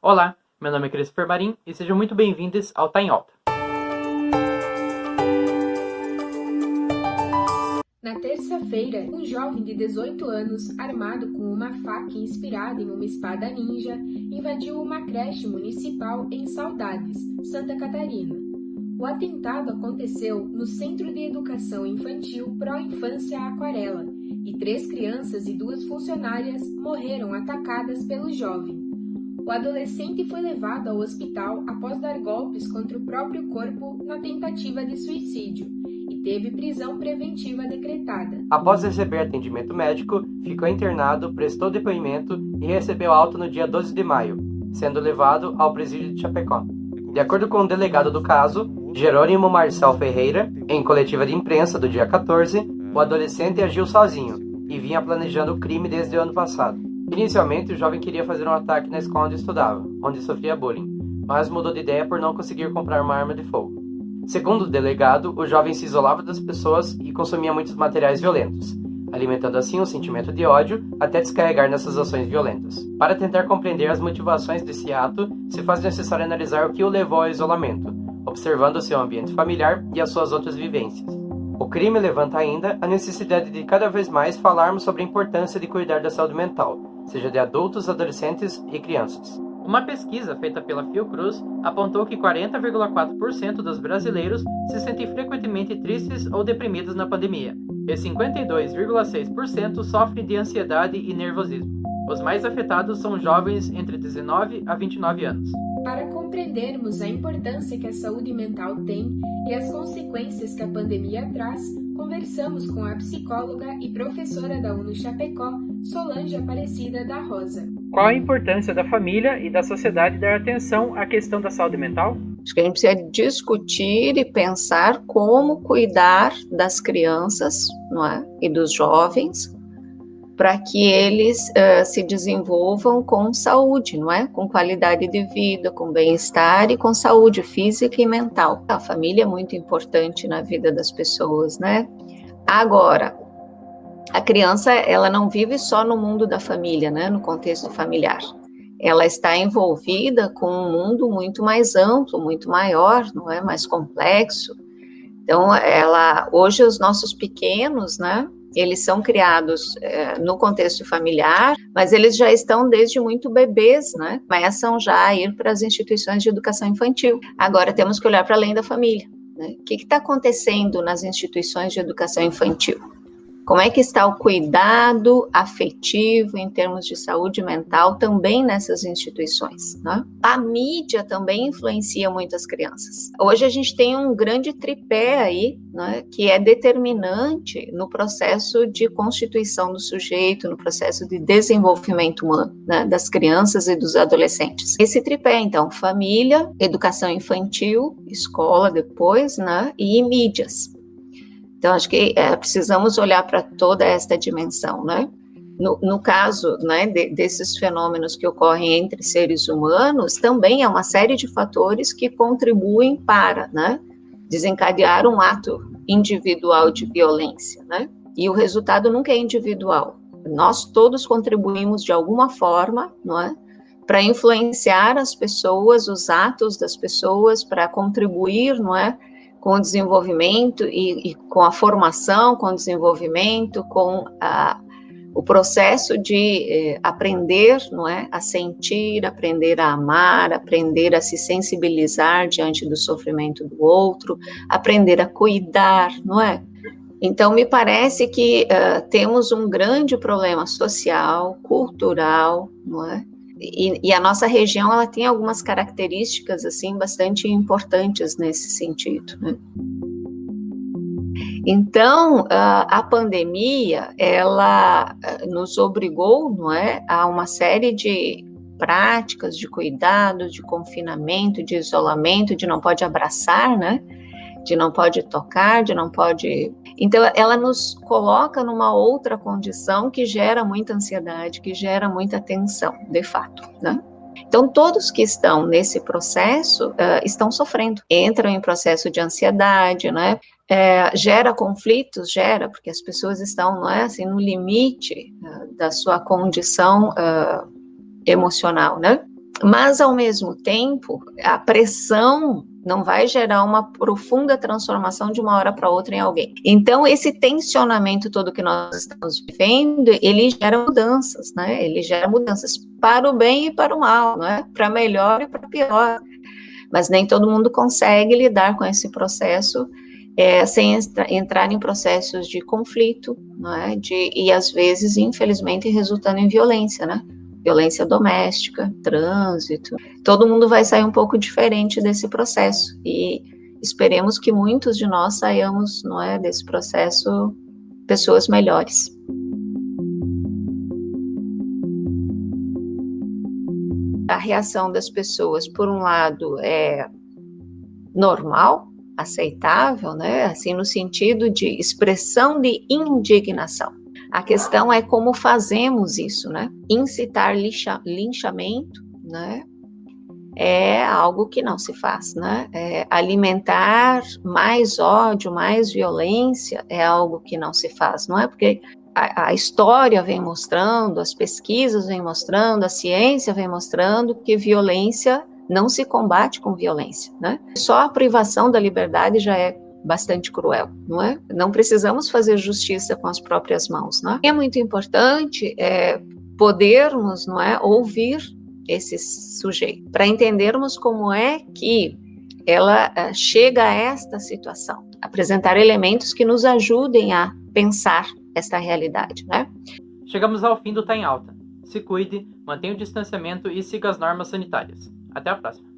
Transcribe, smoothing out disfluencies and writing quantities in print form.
Olá, meu nome é Christopher Marim e sejam muito bem-vindos ao Tá em Alta. Na terça-feira, um jovem de 18 anos, armado com uma faca inspirada em uma espada ninja, invadiu uma creche municipal em Saudades, Santa Catarina. O atentado aconteceu no Centro de Educação Infantil Pró Infância Aquarela e 3 crianças e 2 funcionárias morreram atacadas pelo jovem. O adolescente foi levado ao hospital após dar golpes contra o próprio corpo na tentativa de suicídio e teve prisão preventiva decretada. Após receber atendimento médico, ficou internado, prestou depoimento e recebeu alta no dia 12 de maio, sendo levado ao presídio de Chapecó. De acordo com o delegado do caso, Jerônimo Marcel Ferreira, em coletiva de imprensa do dia 14, o adolescente agiu sozinho e vinha planejando o crime desde o ano passado. Inicialmente, o jovem queria fazer um ataque na escola onde estudava, onde sofria bullying, mas mudou de ideia por não conseguir comprar uma arma de fogo. Segundo o delegado, o jovem se isolava das pessoas e consumia muitos materiais violentos, alimentando assim um sentimento de ódio até descarregar nessas ações violentas. Para tentar compreender as motivações desse ato, se faz necessário analisar o que o levou ao isolamento, observando o seu ambiente familiar e as suas outras vivências. O crime levanta ainda a necessidade de cada vez mais falarmos sobre a importância de cuidar da saúde mental, seja de adultos, adolescentes e crianças. Uma pesquisa feita pela Fiocruz apontou que 40,4% dos brasileiros se sentem frequentemente tristes ou deprimidos na pandemia, e 52,6% sofrem de ansiedade e nervosismo. Os mais afetados são jovens entre 19 a 29 anos. Para compreendermos a importância que a saúde mental tem e as consequências que a pandemia traz, conversamos com a psicóloga e professora da UNO Chapecó, Solange Aparecida da Rosa. Qual a importância da família e da sociedade dar atenção à questão da saúde mental? Acho que a gente precisa discutir e pensar como cuidar das crianças, não é? E dos jovens, para que eles se desenvolvam com saúde, não é? Com qualidade de vida, com bem-estar e com saúde física e mental. A família é muito importante na vida das pessoas, né? Agora, a criança, ela não vive só no mundo da família, né? No contexto familiar. Ela está envolvida com um mundo muito mais amplo, muito maior, não é? Mais complexo. Então, hoje os nossos pequenos, né? Eles são criados no contexto familiar, mas eles já estão desde muito bebês, né? Começam já a ir para as instituições de educação infantil. Agora temos que olhar para além da família, né? O que está acontecendo nas instituições de educação infantil? Como é que está o cuidado afetivo em termos de saúde mental também nessas instituições, né? A mídia também influencia muito as crianças. Hoje a gente tem um grande tripé aí, né, que é determinante no processo de constituição do sujeito, no processo de desenvolvimento humano, né, das crianças e dos adolescentes. Esse tripé, então, família, educação infantil, escola depois, né, e mídias. Então, acho que precisamos olhar para toda esta dimensão, né? No caso, né, desses fenômenos que ocorrem entre seres humanos, também há uma série de fatores que contribuem para, né, desencadear um ato individual de violência, né? E o resultado nunca é individual. Nós todos contribuímos de alguma forma, não é? Para influenciar as pessoas, os atos das pessoas, para contribuir, não é? Com o desenvolvimento e com a formação, com o desenvolvimento, com o processo de aprender, não é, a sentir, aprender a amar, aprender a se sensibilizar diante do sofrimento do outro, aprender a cuidar, não é? Então, me parece que temos um grande problema social, cultural, não é? E a nossa região, ela tem algumas características, assim, bastante importantes nesse sentido, né? Então, a pandemia, ela nos obrigou, não é, a uma série de práticas de cuidado, de confinamento, de isolamento, de não pode abraçar, né? De não pode tocar, de não pode... Então, ela nos coloca numa outra condição que gera muita ansiedade, que gera muita tensão, de fato, né? Então, todos que estão nesse processo estão sofrendo, entram em processo de ansiedade, né? Gera conflitos, porque as pessoas estão, não é, assim, no limite da sua condição emocional, né? Mas, ao mesmo tempo, a pressão não vai gerar uma profunda transformação de uma hora para outra em alguém. Então, esse tensionamento todo que nós estamos vivendo, ele gera mudanças, né? Ele gera mudanças para o bem e para o mal, né? Para melhor e para pior. Mas nem todo mundo consegue lidar com esse processo sem entrar em processos de conflito, né? E às vezes, infelizmente, resultando em violência, né? Violência doméstica, trânsito. Todo mundo vai sair um pouco diferente desse processo e esperemos que muitos de nós saiamos, não é, desse processo pessoas melhores. A reação das pessoas, por um lado, é normal, aceitável, né? Assim, no sentido de expressão de indignação. A questão é como fazemos isso, né? Incitar linchamento, né? É algo que não se faz, né? Alimentar mais ódio, mais violência é algo que não se faz, não é? Porque a história vem mostrando, as pesquisas vêm mostrando, a ciência vem mostrando que violência não se combate com violência, né? Só a privação da liberdade já é bastante cruel, não é? Não precisamos fazer justiça com as próprias mãos, não é? É muito importante podermos, não é, ouvir esse sujeito, para entendermos como é que ela chega a esta situação, apresentar elementos que nos ajudem a pensar esta realidade, né? Chegamos ao fim do Tá em Alta. Se cuide, mantenha o distanciamento e siga as normas sanitárias. Até a próxima.